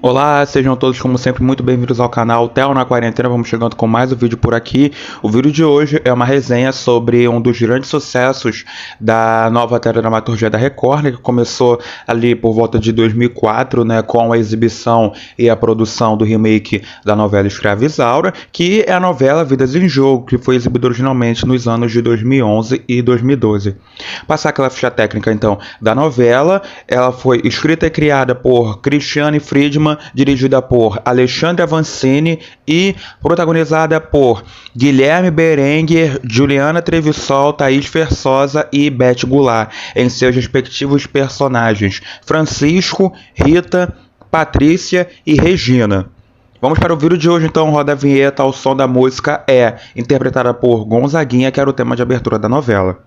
Olá, sejam todos como sempre muito bem-vindos ao canal Theo na Quarentena. Vamos chegando com mais um vídeo por aqui. O vídeo de hoje é uma resenha sobre um dos grandes sucessos da nova teledramaturgia da Record, né, que começou ali por volta de 2004, né, com a exibição e a produção do remake da novela Escrava Isaura, que é a novela Vidas em Jogo, que foi exibida originalmente nos anos de 2011 e 2012. Passar aquela ficha técnica então da novela, ela foi escrita e criada por Cristiane Friedman, dirigida por Alexandre Avancini e protagonizada por Guilherme Berenguer, Juliana Trevisol, Thaís Versosa e Beth Goulart, em seus respectivos personagens Francisco, Rita, Patrícia e Regina. Vamos para o vídeo de hoje, então. Roda a vinheta. O som da música é interpretada por Gonzaguinha, que era o tema de abertura da novela.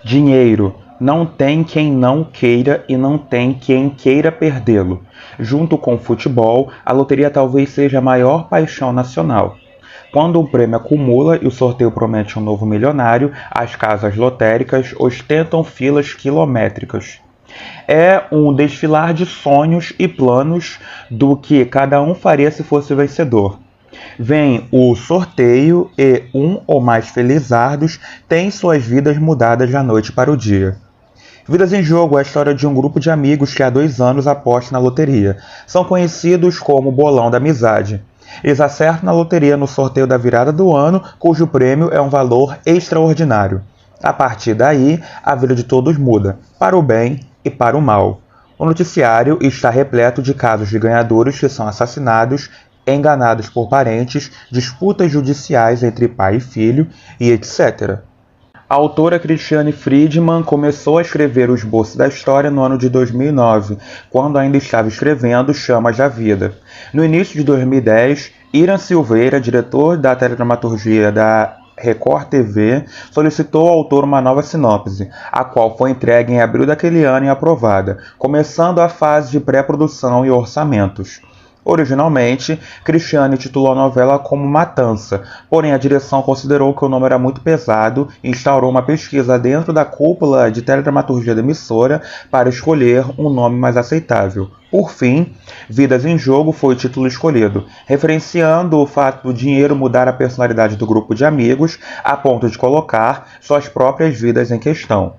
Dinheiro. Não tem quem não queira e não tem quem queira perdê-lo. Junto com o futebol, a loteria talvez seja a maior paixão nacional. Quando o prêmio acumula e o sorteio promete um novo milionário, as casas lotéricas ostentam filas quilométricas. É um desfilar de sonhos e planos do que cada um faria se fosse vencedor. Vem o sorteio e um ou mais felizardos têm suas vidas mudadas da noite para o dia. Vidas em Jogo é a história de um grupo de amigos que há 2 anos aposta na loteria. São conhecidos como Bolão da Amizade. Eles acertam na loteria no sorteio da virada do ano, cujo prêmio é um valor extraordinário. A partir daí, a vida de todos muda, para o bem e para o mal. O noticiário está repleto de casos de ganhadores que são assassinados, enganados por parentes, disputas judiciais entre pai e filho e etc. A autora Cristiane Friedman começou a escrever o esboço da história no ano de 2009, quando ainda estava escrevendo Chamas da Vida. No início de 2010, Irã Silveira, diretor da teledramaturgia da Record TV, solicitou ao autor uma nova sinopse, a qual foi entregue em abril daquele ano e aprovada, começando a fase de pré-produção e orçamentos. Originalmente, Cristiane titulou a novela como Matança, porém a direção considerou que o nome era muito pesado e instaurou uma pesquisa dentro da cúpula de teledramaturgia da emissora para escolher um nome mais aceitável. Por fim, Vidas em Jogo foi o título escolhido, referenciando o fato do dinheiro mudar a personalidade do grupo de amigos a ponto de colocar suas próprias vidas em questão.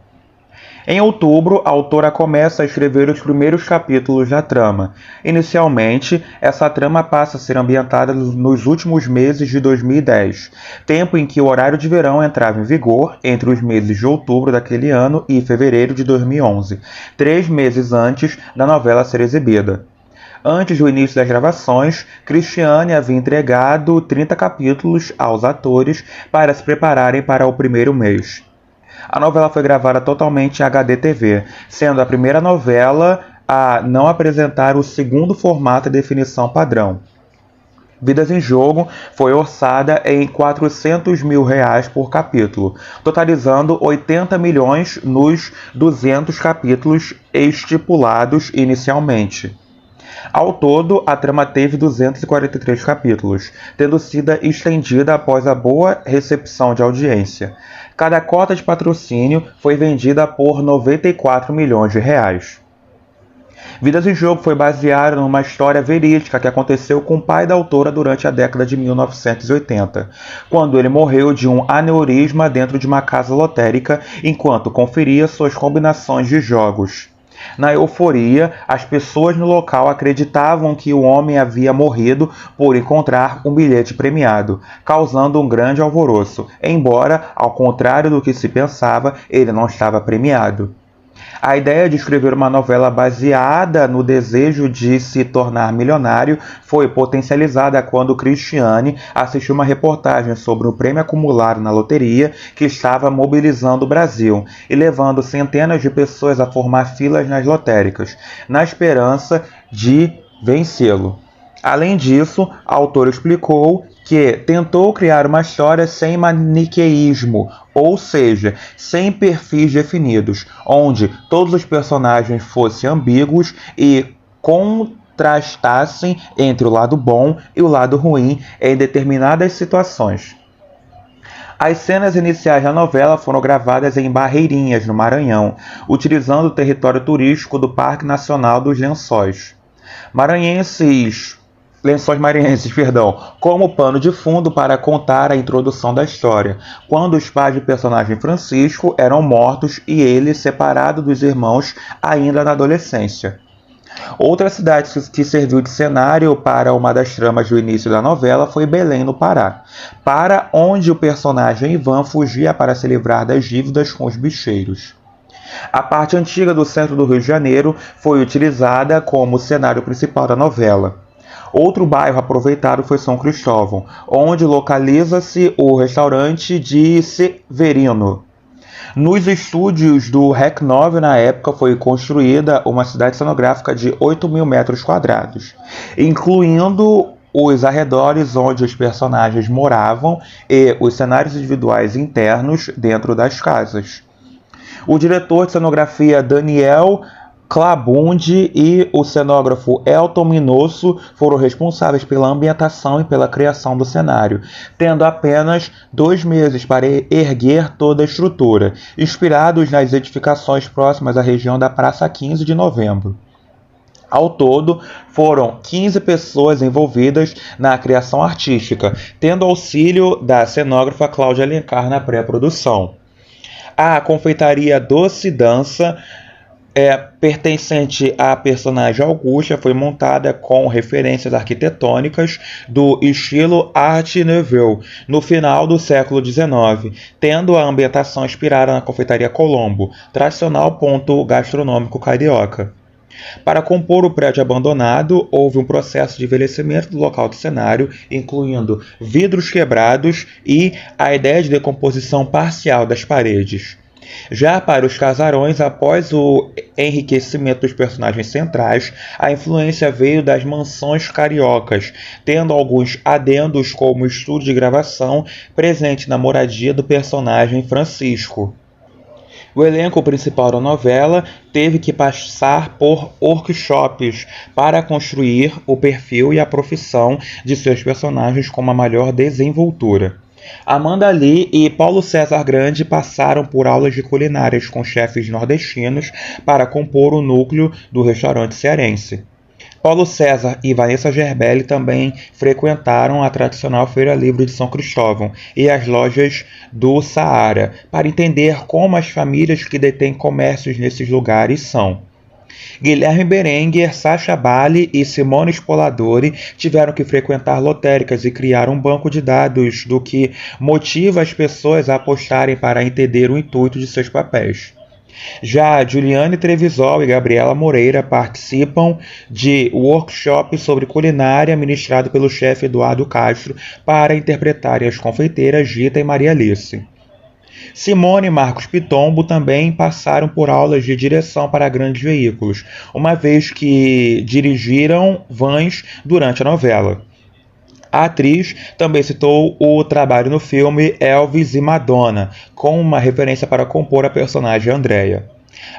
Em outubro, a autora começa a escrever os primeiros capítulos da trama. Inicialmente, essa trama passa a ser ambientada nos últimos meses de 2010, tempo em que o horário de verão entrava em vigor entre os meses de outubro daquele ano e fevereiro de 2011, 3 meses antes da novela ser exibida. Antes do início das gravações, Cristiane havia entregado 30 capítulos aos atores para se prepararem para o primeiro mês. A novela foi gravada totalmente em HD TV, sendo a primeira novela a não apresentar o segundo formato de definição padrão. Vidas em Jogo foi orçada em R$400 mil por capítulo, totalizando 80 milhões nos 200 capítulos estipulados inicialmente. Ao todo, a trama teve 243 capítulos, tendo sido estendida após a boa recepção de audiência. Cada cota de patrocínio foi vendida por R$94 milhões. Vidas em Jogo foi baseada numa história verídica que aconteceu com o pai da autora durante a década de 1980, quando ele morreu de um aneurisma dentro de uma casa lotérica enquanto conferia suas combinações de jogos. Na euforia, as pessoas no local acreditavam que o homem havia morrido por encontrar um bilhete premiado, causando um grande alvoroço, embora, ao contrário do que se pensava, ele não estava premiado. A ideia de escrever uma novela baseada no desejo de se tornar milionário foi potencializada quando Cristiane assistiu uma reportagem sobre o prêmio acumulado na loteria que estava mobilizando o Brasil e levando centenas de pessoas a formar filas nas lotéricas, na esperança de vencê-lo. Além disso, a autora explicou que tentou criar uma história sem maniqueísmo, ou seja, sem perfis definidos, onde todos os personagens fossem ambíguos e contrastassem entre o lado bom e o lado ruim em determinadas situações. As cenas iniciais da novela foram gravadas em Barreirinhas, no Maranhão, utilizando o território turístico do Parque Nacional dos Lençóis Maranhenses, como pano de fundo para contar a introdução da história, quando os pais do personagem Francisco eram mortos e ele separado dos irmãos ainda na adolescência. Outra cidade que serviu de cenário para uma das tramas do início da novela foi Belém, no Pará, para onde o personagem Ivan fugia para se livrar das dívidas com os bicheiros. A parte antiga do centro do Rio de Janeiro foi utilizada como cenário principal da novela. Outro bairro aproveitado foi São Cristóvão, onde localiza-se o restaurante de Severino. Nos estúdios do Rec 9, na época, foi construída uma cidade cenográfica de 8.000 metros quadrados, incluindo os arredores onde os personagens moravam e os cenários individuais internos dentro das casas. O diretor de cenografia Daniel Clabundi e o cenógrafo Elton Minosso foram responsáveis pela ambientação e pela criação do cenário, tendo apenas 2 meses para erguer toda a estrutura, inspirados nas edificações próximas à região da Praça 15 de Novembro. Ao todo, foram 15 pessoas envolvidas na criação artística, tendo auxílio da cenógrafa Cláudia Alencar na pré-produção. A confeitaria Doce Dança, pertencente à personagem Augusta, foi montada com referências arquitetônicas do estilo Art Nouveau no final do século XIX, tendo a ambientação inspirada na confeitaria Colombo, tradicional ponto gastronômico carioca. Para compor o prédio abandonado, houve um processo de envelhecimento do local do cenário, incluindo vidros quebrados e a ideia de decomposição parcial das paredes. Já para os casarões, após o enriquecimento dos personagens centrais, a influência veio das mansões cariocas, tendo alguns adendos como o estúdio de gravação presente na moradia do personagem Francisco. O elenco principal da novela teve que passar por workshops para construir o perfil e a profissão de seus personagens com uma maior desenvoltura. Amanda Lee e Paulo César Grande passaram por aulas de culinárias com chefes nordestinos para compor o núcleo do restaurante cearense. Paulo César e Vanessa Gerbelli também frequentaram a tradicional Feira Livre de São Cristóvão e as lojas do Saara, para entender como as famílias que detêm comércios nesses lugares são. Guilherme Berenguer, Sacha Bali e Simone Spoladori tiveram que frequentar lotéricas e criar um banco de dados do que motiva as pessoas a apostarem para entender o intuito de seus papéis. Já Juliane Trevisol e Gabriela Moreira participam de workshops sobre culinária ministrado pelo chefe Eduardo Castro para interpretarem as confeiteiras Gita e Maria Alice. Simone e Marcos Pitombo também passaram por aulas de direção para grandes veículos, uma vez que dirigiram vans durante a novela. A atriz também citou o trabalho no filme Elvis e Madonna, com uma referência para compor a personagem Andréia.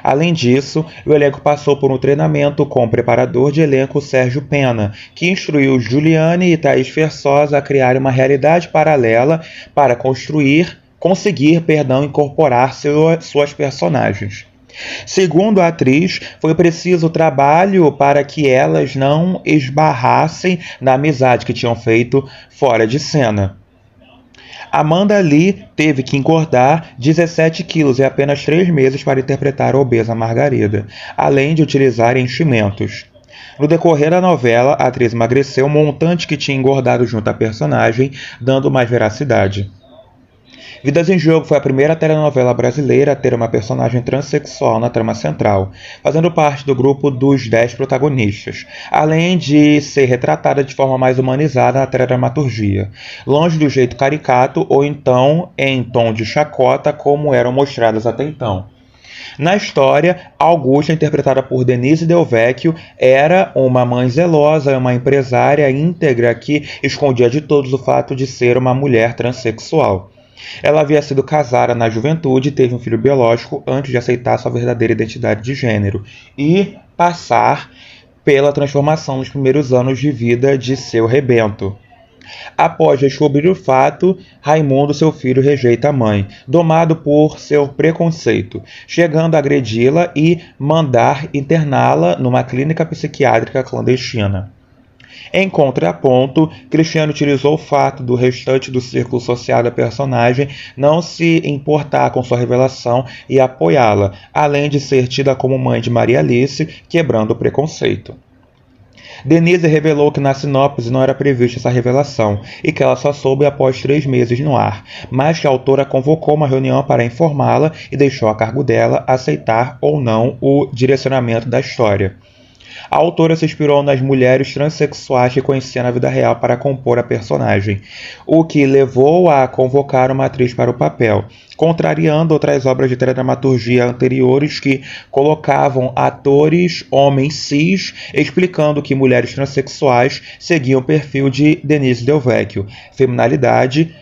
Além disso, o elenco passou por um treinamento com o preparador de elenco Sérgio Pena, que instruiu Juliane e Thaís Versosa a criar uma realidade paralela para conseguir incorporar suas personagens. Segundo a atriz, foi preciso trabalho para que elas não esbarrassem na amizade que tinham feito fora de cena. Amanda Lee teve que engordar 17 quilos em apenas 3 meses para interpretar a obesa Margarida, além de utilizar enchimentos. No decorrer da novela, a atriz emagreceu um montante que tinha engordado junto à personagem, dando mais veracidade. Vidas em Jogo foi a primeira telenovela brasileira a ter uma personagem transexual na trama central, fazendo parte do grupo dos 10 protagonistas, além de ser retratada de forma mais humanizada na teledramaturgia, longe do jeito caricato ou então em tom de chacota como eram mostradas até então. Na história, Augusta, interpretada por Denise Del Vecchio, era uma mãe zelosa e uma empresária íntegra que escondia de todos o fato de ser uma mulher transexual. Ela havia sido casada na juventude e teve um filho biológico antes de aceitar sua verdadeira identidade de gênero e passar pela transformação nos primeiros anos de vida de seu rebento. Após descobrir o fato, Raimundo, seu filho, rejeita a mãe, domado por seu preconceito, chegando a agredi-la e mandar interná-la numa clínica psiquiátrica clandestina. Em contraponto, Cristiano utilizou o fato do restante do círculo social da personagem não se importar com sua revelação e apoiá-la, além de ser tida como mãe de Maria Alice, quebrando o preconceito. Denise revelou que na sinopse não era prevista essa revelação e que ela só soube após 3 meses no ar, mas que a autora convocou uma reunião para informá-la e deixou a cargo dela aceitar ou não o direcionamento da história. A autora se inspirou nas mulheres transexuais que conhecia na vida real para compor a personagem, o que levou a convocar uma atriz para o papel, contrariando outras obras de teledramaturgia anteriores que colocavam atores homens cis, explicando que mulheres transexuais seguiam o perfil de Denise Del Vecchio, feminilidade,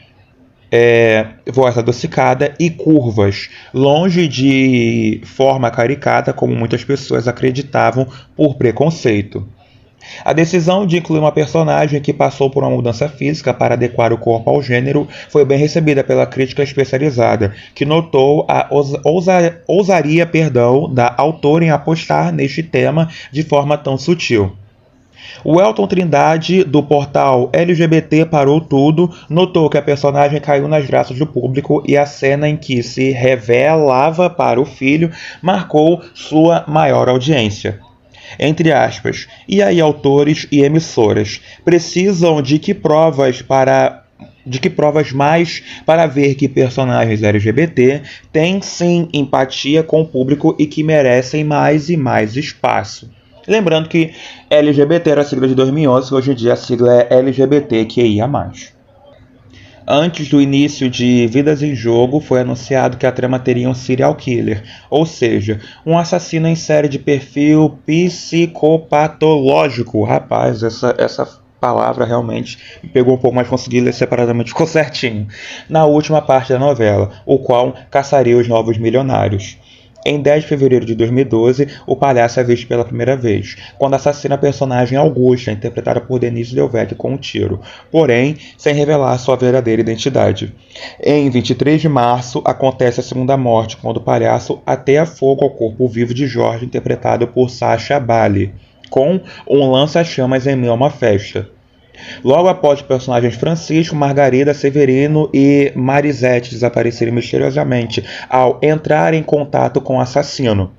voz adocicada e curvas, longe de forma caricata como muitas pessoas acreditavam por preconceito. A decisão de incluir uma personagem que passou por uma mudança física para adequar o corpo ao gênero foi bem recebida pela crítica especializada, que notou a ousaria da autora em apostar neste tema de forma tão sutil. O Elton Trindade, do portal LGBT Parou Tudo, notou que a personagem caiu nas graças do público e a cena em que se revelava para o filho marcou sua maior audiência. Entre aspas, e aí autores e emissoras precisam de que provas mais para ver que personagens LGBT têm sim empatia com o público e que merecem mais e mais espaço. Lembrando que LGBT era a sigla de 2011, hoje em dia a sigla é LGBTQIA+. Antes do início de Vidas em Jogo, foi anunciado que a trama teria um serial killer, ou seja, um assassino em série de perfil psicopatológico. Rapaz, essa palavra realmente me pegou um pouco, mas consegui ler separadamente, ficou certinho. Na última parte da novela, o qual caçaria os novos milionários. Em 10 de fevereiro de 2012, o palhaço é visto pela primeira vez, quando assassina a personagem Augusta, interpretada por Denise Del Vecchio, com um tiro, porém sem revelar sua verdadeira identidade. Em 23 de março, acontece a segunda morte, quando o palhaço ateia fogo ao corpo vivo de Jorge, interpretado por Sacha Bali, com um lança-chamas em meio a uma festa. Logo após os personagens Francisco, Margarida, Severino e Marisete desaparecerem misteriosamente ao entrar em contato com o assassino.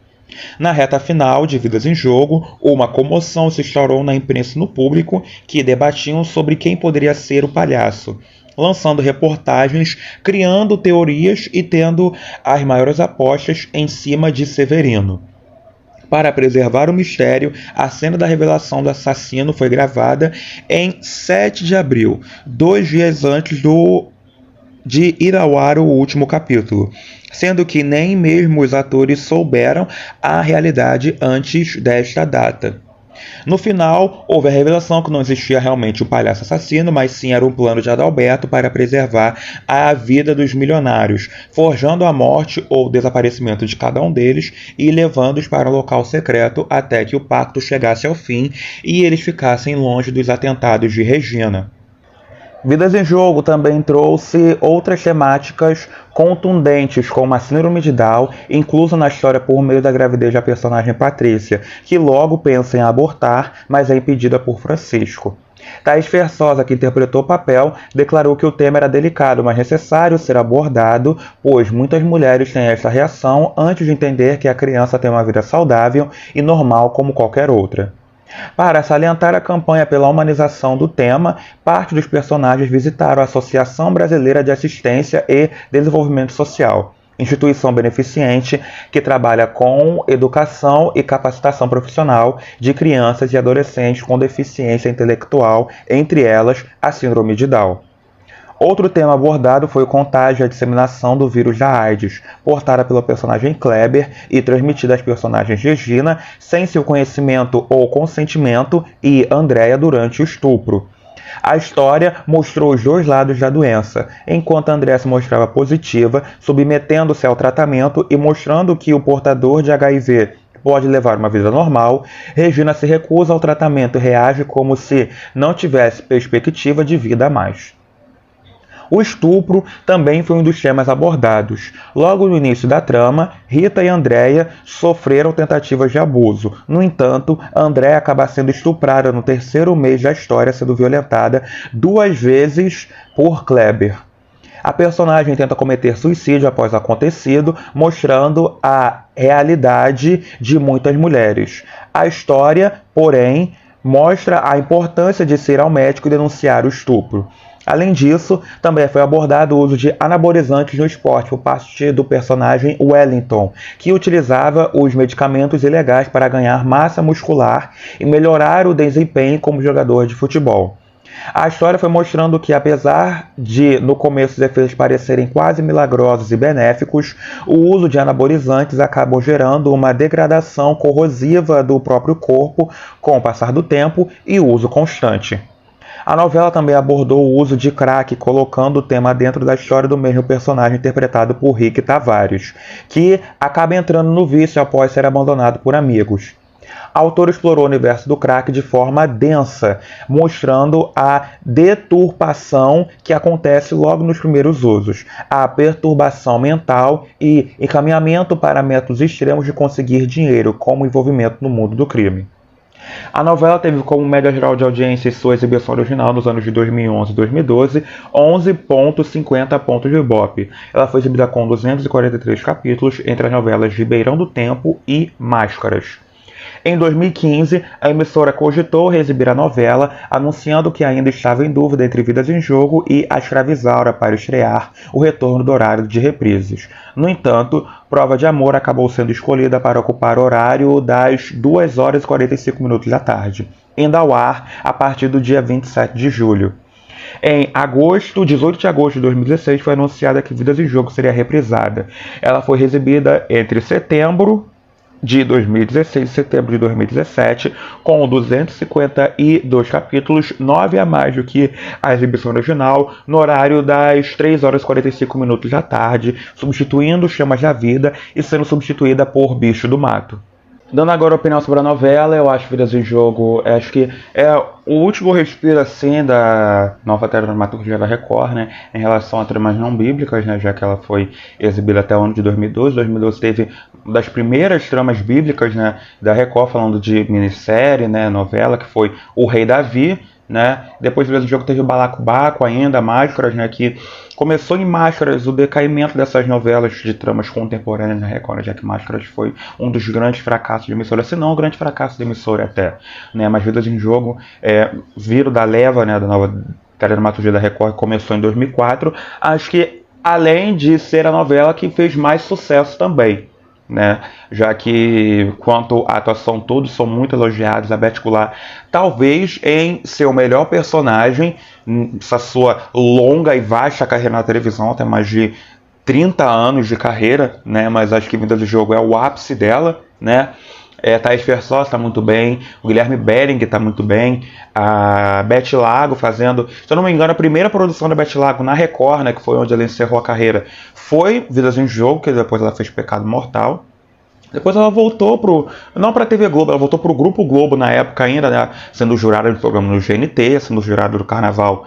Na reta final de Vidas em Jogo, uma comoção se instaurou na imprensa e no público, que debatiam sobre quem poderia ser o palhaço, lançando reportagens, criando teorias e tendo as maiores apostas em cima de Severino. Para preservar o mistério, a cena da revelação do assassino foi gravada em 7 de abril, 2 dias antes de ir ao ar o último capítulo, sendo que nem mesmo os atores souberam a realidade antes desta data. No final, houve a revelação que não existia realmente o palhaço assassino, mas sim era um plano de Adalberto para preservar a vida dos milionários, forjando a morte ou desaparecimento de cada um deles e levando-os para um local secreto até que o pacto chegasse ao fim e eles ficassem longe dos atentados de Regina. Vidas em Jogo também trouxe outras temáticas contundentes, como a síndrome de Down, inclusa na história por meio da gravidez da personagem Patrícia, que logo pensa em abortar, mas é impedida por Francisco. Thaís Versosa, que interpretou o papel, declarou que o tema era delicado, mas necessário ser abordado, pois muitas mulheres têm esta reação antes de entender que a criança tem uma vida saudável e normal como qualquer outra. Para salientar a campanha pela humanização do tema, parte dos personagens visitaram a Associação Brasileira de Assistência e Desenvolvimento Social, instituição beneficente que trabalha com educação e capacitação profissional de crianças e adolescentes com deficiência intelectual, entre elas a síndrome de Down. Outro tema abordado foi o contágio e a disseminação do vírus da AIDS, portada pelo personagem Kleber e transmitida às personagens Regina, sem seu conhecimento ou consentimento, e Andréia durante o estupro. A história mostrou os dois lados da doença, enquanto Andréia se mostrava positiva, submetendo-se ao tratamento e mostrando que o portador de HIV pode levar uma vida normal, Regina se recusa ao tratamento e reage como se não tivesse perspectiva de vida a mais. O estupro também foi um dos temas abordados. Logo no início da trama, Rita e Andréia sofreram tentativas de abuso. No entanto, Andréia acaba sendo estuprada no terceiro mês da história, sendo violentada 2 vezes por Kleber. A personagem tenta cometer suicídio após o acontecido, mostrando a realidade de muitas mulheres. A história, porém, mostra a importância de ser ao médico e denunciar o estupro. Além disso, também foi abordado o uso de anabolizantes no esporte por parte do personagem Wellington, que utilizava os medicamentos ilegais para ganhar massa muscular e melhorar o desempenho como jogador de futebol. A história foi mostrando que, apesar de no começo os efeitos parecerem quase milagrosos e benéficos, o uso de anabolizantes acabam gerando uma degradação corrosiva do próprio corpo com o passar do tempo e o uso constante. A novela também abordou o uso de crack, colocando o tema dentro da história do mesmo personagem interpretado por Rick Tavares, que acaba entrando no vício após ser abandonado por amigos. A autora explorou o universo do crack de forma densa, mostrando a deturpação que acontece logo nos primeiros usos, a perturbação mental e encaminhamento para métodos extremos de conseguir dinheiro, como envolvimento no mundo do crime. A novela teve como média geral de audiência em sua exibição original nos anos de 2011 e 2012 11,50 pontos de Ibope. Ela foi exibida com 243 capítulos entre as novelas Ribeirão do Tempo e Máscaras. Em 2015, a emissora cogitou reexibir a novela, anunciando que ainda estava em dúvida entre Vidas em Jogo e A Escravizaura para estrear o retorno do horário de reprises. No entanto, Prova de Amor acabou sendo escolhida para ocupar o horário das 2 horas e 45 minutos da tarde, indo ao ar a partir do dia 27 de julho. Em 18 de agosto de 2016, foi anunciada que Vidas em Jogo seria reprisada. Ela foi exibida entre setembro de 2016 e setembro de 2017, com 252 capítulos, 9 a mais do que a exibição original, no horário das 3 horas e 45 minutos da tarde, substituindo Chamas da Vida e sendo substituída por Bicho do Mato. Dando agora opinião sobre a novela, eu acho Vidas em Jogo, acho que é o último respiro assim da nova dramaturgia da Record, né, em relação a tramas não bíblicas, né, já que ela foi exibida até o ano de 2012. 2012 teve uma das primeiras tramas bíblicas, né, da Record, falando de minissérie, né, novela, que foi O Rei Davi, né. Depois do jogo teve o Balacobaco ainda, Máscaras, né, que começou em Máscaras o decaimento dessas novelas de tramas contemporâneas na Record, já que Máscaras foi um dos grandes fracassos de emissora, se não o grande fracasso da emissora até, né, mas Vidas em Jogo viram da leva, né, da nova dramaturgia da Record, que começou em 2004, acho que além de ser a novela que fez mais sucesso também, né, já que quanto à atuação todos são muito elogiados. A Beth Goulart talvez em seu melhor personagem, essa sua longa e vasta carreira na televisão, até mais de 30 anos de carreira, né, mas acho que Vidas de Jogo é o ápice dela, né. Thaís Versosa está muito bem, o Guilherme Belling está muito bem, a Beth Lago fazendo, se eu não me engano, a primeira produção da Beth Lago na Record, né, que foi onde ela encerrou a carreira, foi Vidas em Jogo, que depois ela fez Pecado Mortal. Depois ela voltou não para a TV Globo, ela voltou para o Grupo Globo na época ainda, né, sendo jurada do programa no GNT, sendo jurada do Carnaval,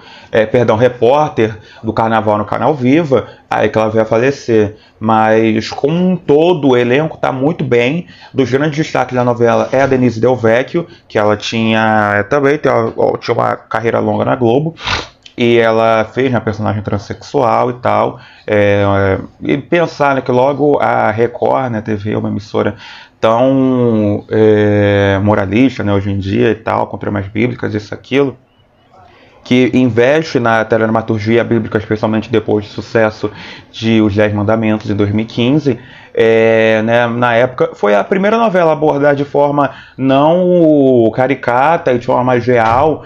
repórter do Carnaval no Canal Viva, aí que ela veio a falecer. Mas com todo o elenco está muito bem. Dos grandes destaques da novela é a Denise Del Vecchio, que ela tinha uma carreira longa na Globo. E ela fez uma personagem transexual e tal. E pensar, né, que logo a Record, né, TV é uma emissora tão moralista, né, hoje em dia e tal, com tramas bíblicas, isso, aquilo, que investe na dramaturgia bíblica, especialmente depois do sucesso de Os 10 Mandamentos, em 2015, né, na época, foi a primeira novela a abordar de forma não caricata e de forma mais real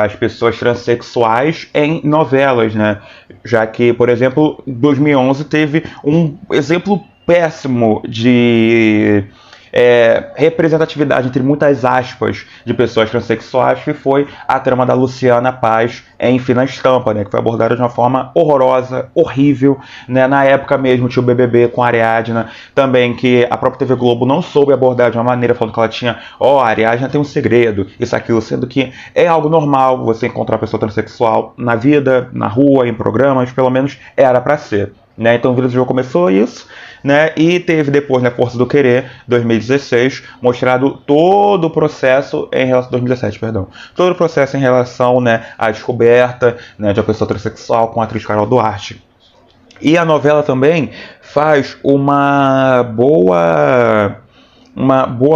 as pessoas transexuais em novelas, né, já que, por exemplo, 2011 teve um exemplo péssimo de representatividade entre muitas aspas de pessoas transexuais, que foi a trama da Luciana Paz em Fina Estampa, né, que foi abordada de uma forma horrorosa, horrível, né, na época mesmo tinha o BBB com a Ariadna, também que a própria TV Globo não soube abordar de uma maneira, falando que ela tinha, a Ariadna tem um segredo, isso, aquilo, sendo que é algo normal você encontrar uma pessoa transexual na vida, na rua, em programas, pelo menos era pra ser. Né? Então o Vírus do Jogo começou isso, né? E teve depois, na Força do Querer, 2016, mostrado todo o processo em relação 2017, perdão, todo o processo em relação, né, à descoberta, né, de uma pessoa transexual com a atriz Carol Duarte. E a novela também faz uma boa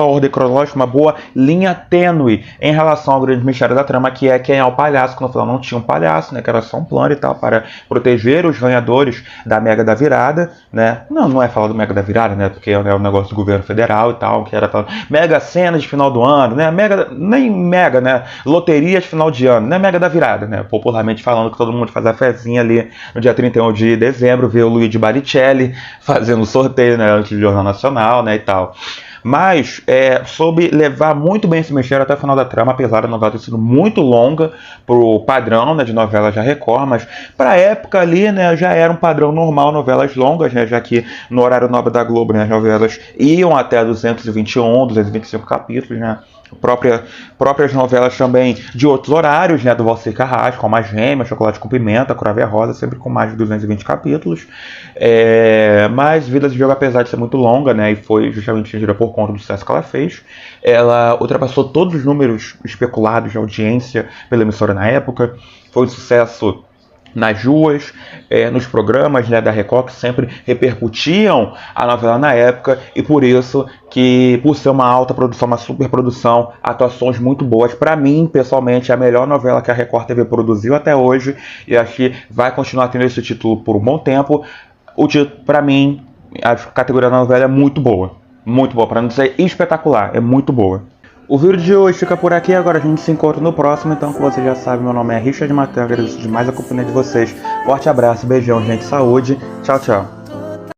ordem cronológica, uma boa linha tênue em relação ao grande mistério da trama, que é quem é o palhaço, que no final não tinha um palhaço, né, que era só um plano e tal, para proteger os ganhadores da Mega da Virada, né, não é falar do Mega da Virada, né, porque é um negócio do governo federal e tal, que era Mega Sena de final do ano, né, nem Mega, né, loteria de final de ano, né, Mega da Virada, né, popularmente falando, que todo mundo faz a fezinha ali no dia 31 de dezembro, vê o Luigi Baricelli fazendo sorteio, né, antes do Jornal Nacional, né, e tal. Mas soube levar muito bem esse mistério até o final da trama, apesar da novela ter sido muito longa pro padrão, né, de novela da Record, mas pra época ali, né, já era um padrão normal, novelas longas, né, já que no horário nobre da Globo, né, as novelas iam até 221, 225 capítulos, né. Próprias novelas também de outros horários, né, do Valcir Carrasco, como As Gêmeas, Chocolate com Pimenta, Cravo e Rosa, sempre com mais de 220 capítulos. Mas Vidas de Jogo, apesar de ser muito longa, né, e foi justamente atingida por conta do sucesso que ela fez, ela ultrapassou todos os números especulados de audiência pela emissora na época. Foi um sucesso nas ruas, nos programas, né, da Record, que sempre repercutiam a novela na época, e por isso que, por ser uma alta produção, uma super produção, atuações muito boas, para mim, pessoalmente, é a melhor novela que a Record TV produziu até hoje, e acho que vai continuar tendo esse título por um bom tempo. O título, para mim, a categoria da novela é muito boa, para não dizer espetacular, é muito boa. O vídeo de hoje fica por aqui, agora a gente se encontra no próximo, então como você já sabe, meu nome é Richard Matheus, agradeço demais a companhia de vocês, forte abraço, beijão, gente, saúde, tchau, tchau.